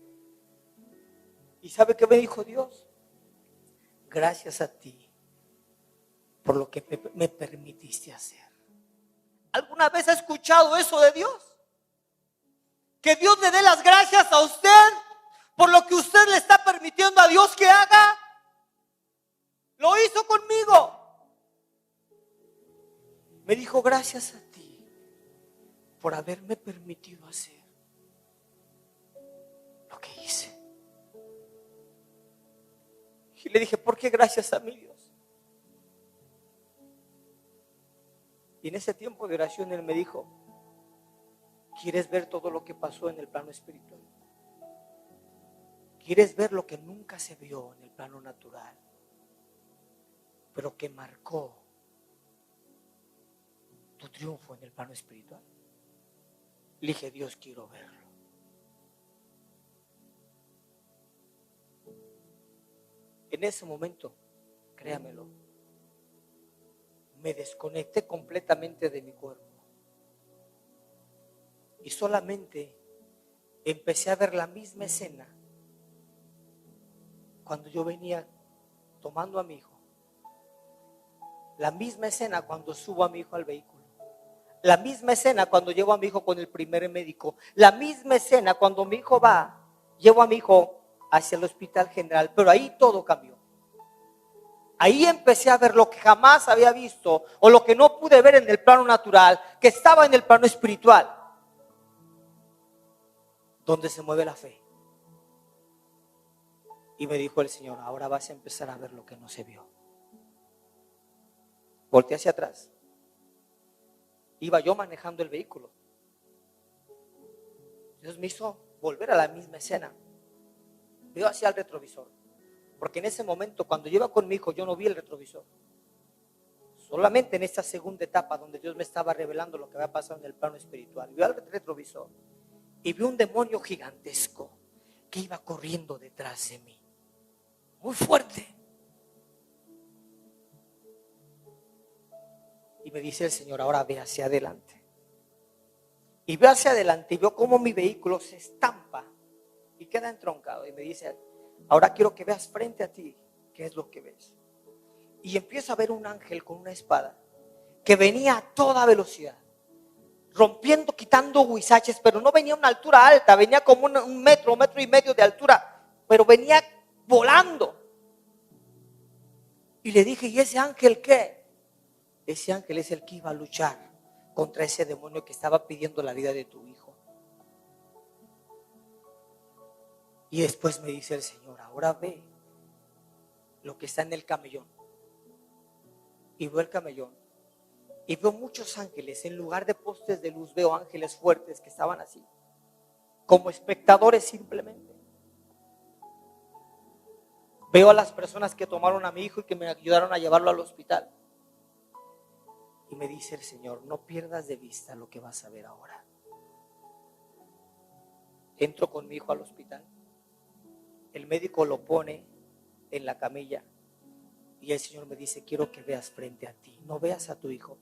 ¿Y sabe qué me dijo Dios? Gracias a ti por lo que me permitiste hacer. ¿Alguna vez ha escuchado eso de Dios? Que Dios le dé las gracias a usted por lo que usted le está permitiendo a Dios que haga. Lo hizo conmigo. Me dijo, gracias a ti por haberme permitido hacer lo que hice. Y le dije, ¿por qué gracias a mi Dios? Y en ese tiempo de oración él me dijo, ¿quieres ver todo lo que pasó en el plano espiritual? ¿Quieres ver lo que nunca se vio en el plano natural, pero que marcó tu triunfo en el plano espiritual? Le dije, Dios, quiero verlo. En ese momento, créamelo, me desconecté completamente de mi cuerpo y solamente empecé a ver la misma escena cuando yo venía tomando a mi hijo, la misma escena cuando subo a mi hijo al vehículo, la misma escena cuando llevo a mi hijo con el primer médico, la misma escena cuando mi hijo llevo a mi hijo hacia el hospital general, pero ahí todo cambió. Ahí empecé a ver lo que jamás había visto o lo que no pude ver en el plano natural, que estaba en el plano espiritual, donde se mueve la fe. Y me dijo el Señor, ahora vas a empezar a ver lo que no se vio. Volteé hacia atrás. Iba yo manejando el vehículo. Dios me hizo volver a la misma escena. Veo hacia el retrovisor. Porque en ese momento, cuando yo iba con mi hijo, yo no vi el retrovisor. Solamente en esta segunda etapa donde Dios me estaba revelando lo que había pasado en el plano espiritual. Vi al retrovisor y vi un demonio gigantesco que iba corriendo detrás de mí. Muy fuerte. Y me dice el Señor, ahora ve hacia adelante. Y veo hacia adelante y veo cómo mi vehículo se estampa y queda entroncado. Y me dice, ahora quiero que veas frente a ti qué es lo que ves. Y empiezo a ver un ángel con una espada que venía a toda velocidad, rompiendo, quitando huizaches, pero no venía a una altura alta, venía como un metro, 1,5 metros de altura, pero venía volando. Y le dije, ¿y ese ángel qué? Ese ángel es el que iba a luchar contra ese demonio que estaba pidiendo la vida de tu hijo. Y después me dice el Señor, ahora ve lo que está en el camellón. Y veo el camellón. Y veo muchos ángeles. En lugar de postes de luz, veo ángeles fuertes que estaban así, como espectadores simplemente. Veo a las personas que tomaron a mi hijo y que me ayudaron a llevarlo al hospital. Y me dice el Señor, no pierdas de vista lo que vas a ver ahora. Entro con mi hijo al hospital. El médico lo pone en la camilla. Y el Señor me dice, quiero que veas frente a ti. No veas a tu hijo.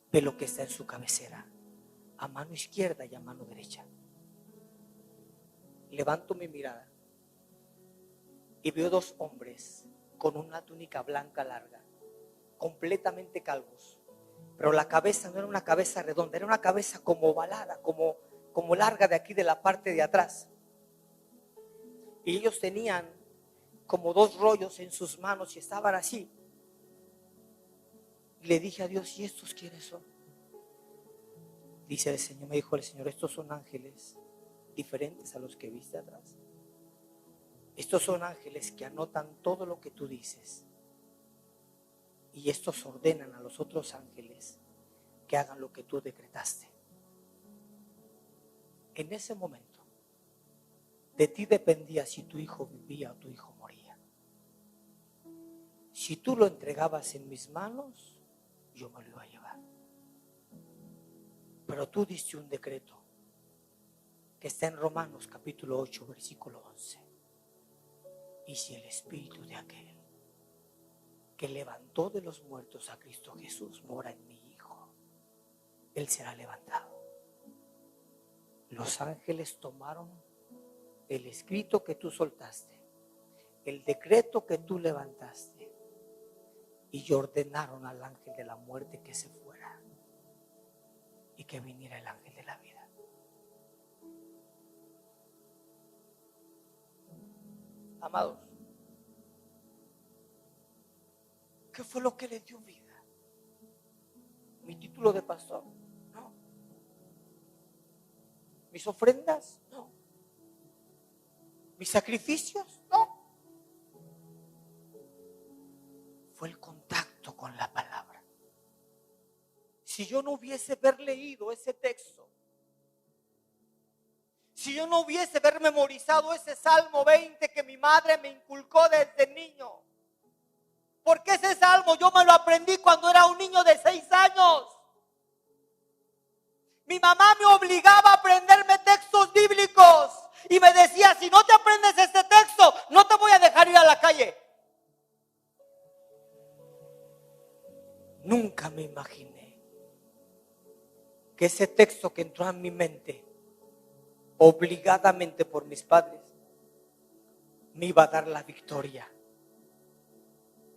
Ve lo que está en su cabecera, a mano izquierda y a mano derecha. Levanto mi mirada y veo 2 hombres con una túnica blanca larga, completamente calvos, pero la cabeza no era una cabeza redonda, era una cabeza como ovalada, como larga de aquí, de la parte de atrás. Y ellos tenían como 2 rollos en sus manos y estaban así. Y le dije a Dios, ¿y estos quiénes son? Dice el Señor, me dijo el Señor, estos son ángeles diferentes a los que viste atrás. Estos son ángeles que anotan todo lo que tú dices. Y estos ordenan a los otros ángeles que hagan lo que tú decretaste. En ese momento, de ti dependía si tu hijo vivía o tu hijo moría. Si tú lo entregabas en mis manos, yo me lo iba a llevar. Pero tú diste un decreto que está en Romanos capítulo 8, versículo 11. Y si el espíritu de aquel que levantó de los muertos a Cristo Jesús mora en mi hijo, él será levantado. Los ángeles tomaron el escrito que tú soltaste, el decreto que tú levantaste, y ordenaron al ángel de la muerte que se fuera y que viniera el ángel de la vida. Amados, ¿qué fue lo que le dio vida? ¿Mi título de pastor? No. ¿Mis ofrendas? No. ¿Mis sacrificios? No. Fue el contacto con la palabra. Si yo no hubiese haber leído ese texto, si yo no hubiese haber memorizado ese Salmo 20 que mi madre me inculcó desde niño, porque ese salmo yo me lo aprendí cuando era un niño de 6 años. Mi mamá me obligaba a aprenderme textos bíblicos y me decía, si no te aprendes este texto, no te voy a dejar ir a la calle. Nunca me imaginé que ese texto que entró en mi mente, obligadamente por mis padres, me iba a dar la victoria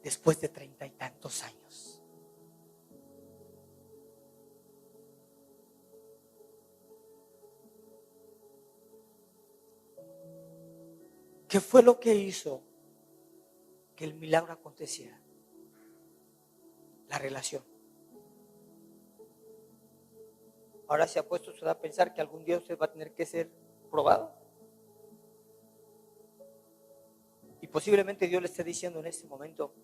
después de 30 y tantos años. ¿Qué fue lo que hizo que el milagro aconteciera? La relación. Ahora se ha puesto usted a pensar que algún día usted va a tener que ser probado. Y posiblemente Dios le esté diciendo en este momento,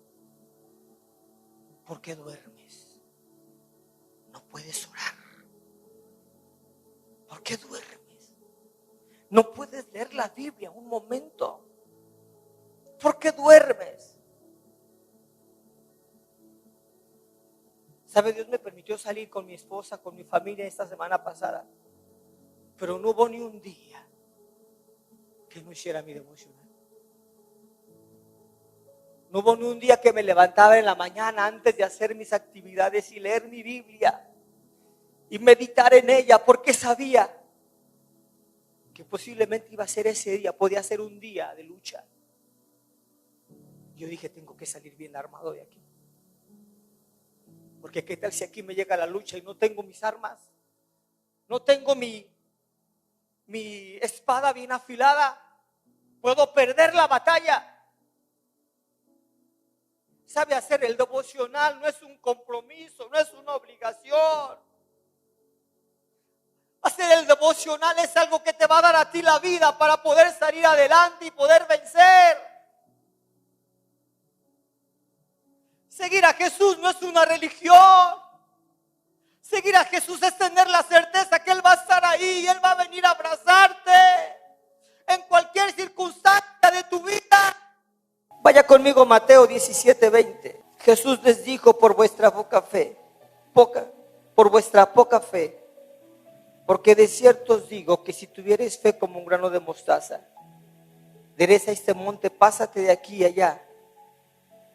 ¿por qué duermes? No puedes orar. ¿Por qué duermes? No puedes leer la Biblia un momento. ¿Por qué duermes? ¿Sabe? Dios me permitió salir con mi esposa, con mi familia esta semana pasada. Pero no hubo ni un día que no hiciera mi devocional. No hubo ni un día que me levantaba en la mañana antes de hacer mis actividades y leer mi Biblia y meditar en ella, porque sabía que posiblemente iba a ser ese día, podía ser un día de lucha. Yo dije, tengo que salir bien armado de aquí. Porque qué tal si aquí me llega la lucha y no tengo mis armas, no tengo mi espada bien afilada, puedo perder la batalla. Sabe, hacer el devocional no es un compromiso, no es una obligación. Hacer el devocional es algo que te va a dar a ti la vida para poder salir adelante y poder vencer. Seguir a Jesús no es una religión. Seguir a Jesús es tener la certeza que Él va a estar ahí y Él va a venir a abrazarte en cualquier circunstancia de tu vida. Vaya conmigo Mateo 17:20. Jesús les dijo: por vuestra poca fe, porque de cierto os digo que si tuvierais fe como un grano de mostaza, diréis a este monte: pásate de aquí y allá,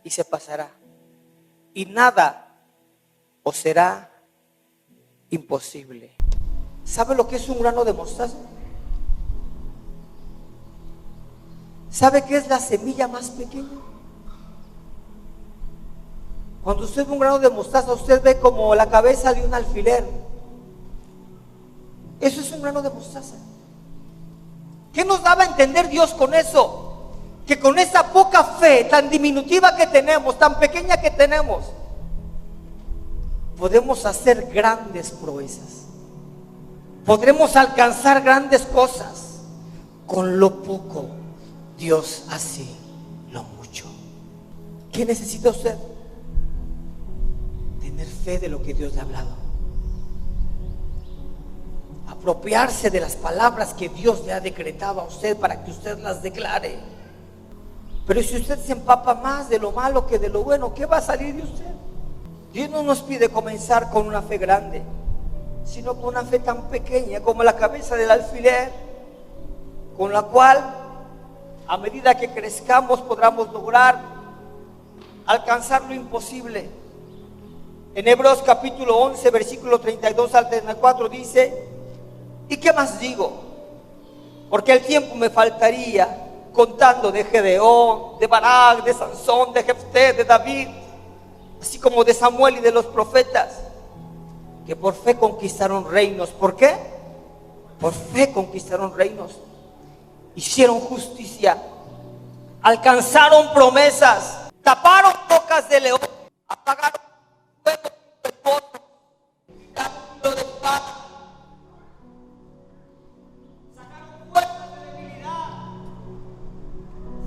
y se pasará, y nada os será imposible. ¿Sabe lo que es un grano de mostaza? ¿Sabe qué es la semilla más pequeña? Cuando usted ve un grano de mostaza, usted ve como la cabeza de un alfiler. Eso es un grano de mostaza. ¿Qué nos daba a entender Dios con eso? Que con esa poca fe tan diminutiva que tenemos, tan pequeña que tenemos, podemos hacer grandes proezas. Podremos alcanzar grandes cosas. Con lo poco, Dios hace lo mucho. ¿Qué necesita usted? Tener fe de lo que Dios le ha hablado. Apropiarse de las palabras que Dios le ha decretado a usted para que usted las declare. Pero si usted se empapa más de lo malo que de lo bueno, ¿qué va a salir de usted? Dios no nos pide comenzar con una fe grande, sino con una fe tan pequeña como la cabeza del alfiler, con la cual a medida que crezcamos podamos lograr alcanzar lo imposible. En Hebreos capítulo 11 versículo 32 al 34 dice: ¿y qué más digo? Porque el tiempo me faltaría contando de Gedeón, de Barak, de Sansón, de Jefté, de David, así como de Samuel y de los profetas, que por fe conquistaron reinos. ¿Por qué? Por fe conquistaron reinos, hicieron justicia, alcanzaron promesas, taparon bocas de león, apagaron fuego del pozo, quitaron hilo de espada, sacaron fuerzas de debilidad,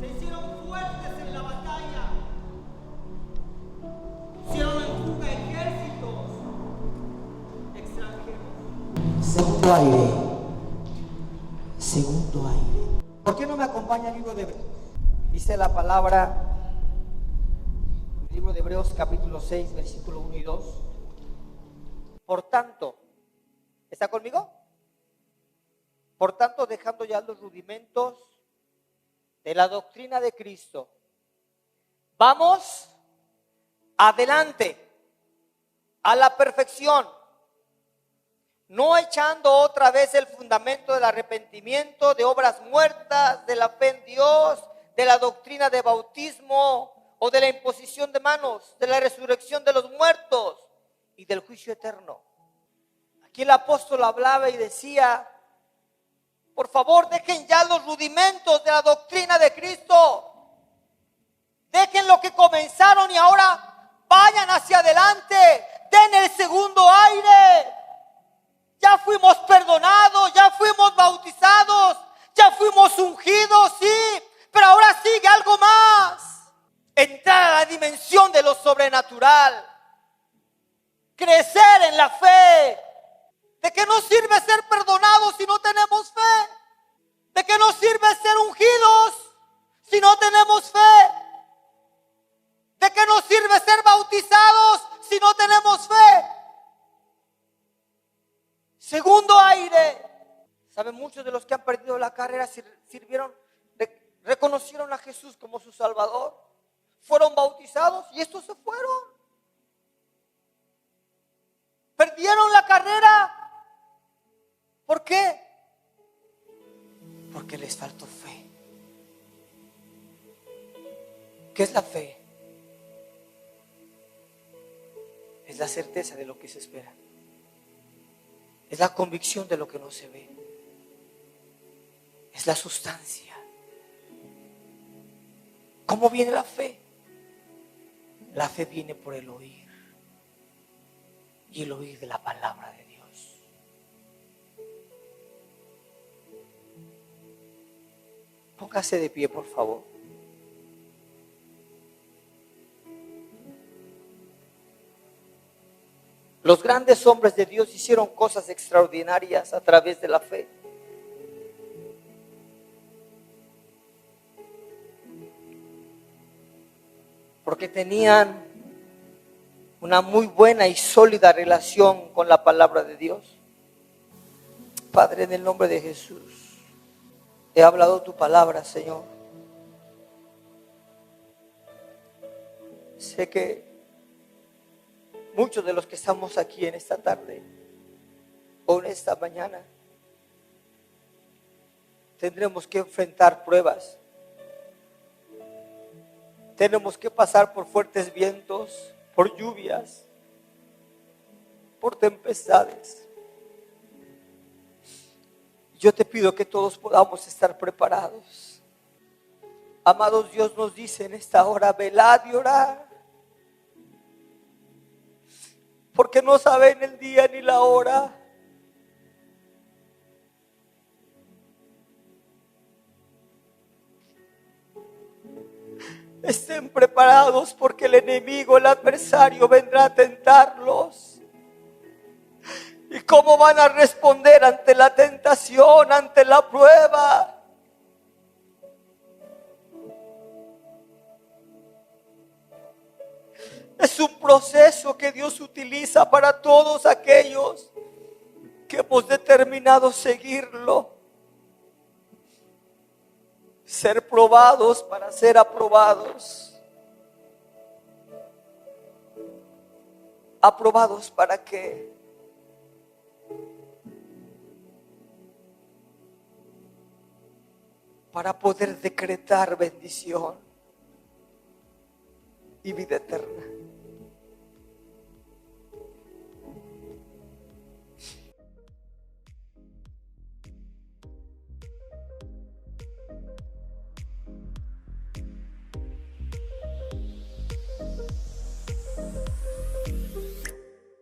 se hicieron fuertes en la batalla, hicieron en fuga ejércitos extranjeros. Segundo aire, segundo aire. ¿Por qué no me acompaña el libro de Hebreos? Dice la palabra, el libro de Hebreos capítulo 6, versículo 1 y 2. Por tanto, ¿está conmigo? Por tanto, dejando ya los rudimentos de la doctrina de Cristo, vamos adelante a la perfección, no echando otra vez el fundamento del arrepentimiento, de obras muertas, de la fe en Dios, de la doctrina de bautismo o de la imposición de manos, de la resurrección de los muertos y del juicio eterno. Aquí el apóstol hablaba y decía: por favor, dejen ya los rudimentos de la doctrina de Cristo. Dejen lo que comenzaron y ahora vayan hacia adelante. Den el segundo aire. Ya fuimos perdonados, ya fuimos bautizados, ya fuimos ungidos, sí, pero ahora sigue algo más. Entrar a la dimensión de lo sobrenatural. Crecer en la fe. ¿De qué nos sirve ser perdonados si no tenemos fe? ¿De qué nos sirve ser ungidos si no tenemos fe? ¿De qué nos sirve ser bautizados si no tenemos fe? Segundo aire. ¿Saben? Muchos de los que han perdido la carrera reconocieron a Jesús como su Salvador, fueron bautizados y estos se fueron. Perdieron la carrera. ¿Por qué? Porque les faltó fe. ¿Qué es la fe? es la certeza de lo que se espera. Es la convicción de lo que no se ve. Es la sustancia. ¿Cómo viene la fe? La fe viene por el oír. Y el oír de la palabra de Dios. Póngase de pie, por favor. Los grandes hombres de Dios hicieron cosas extraordinarias a través de la fe. Porque tenían una muy buena y sólida relación con la palabra de Dios. Padre, en el nombre de Jesús, he hablado tu palabra, Señor. Sé que muchos de los que estamos aquí en esta tarde o en esta mañana tendremos que enfrentar pruebas. Tenemos que pasar por fuertes vientos, por lluvias, por tempestades. Yo te pido que todos podamos estar preparados. Amados, Dios nos dice en esta hora, velad y orad, porque no saben el día ni la hora. Estén preparados porque el enemigo, el adversario vendrá a tentarlos. ¿Y cómo van a responder ante la tentación, ante la prueba? Es un proceso que Dios utiliza para todos aquellos que hemos determinado seguirlo. Ser probados para ser aprobados. ¿Aprobados para qué? Para poder decretar bendición y vida eterna.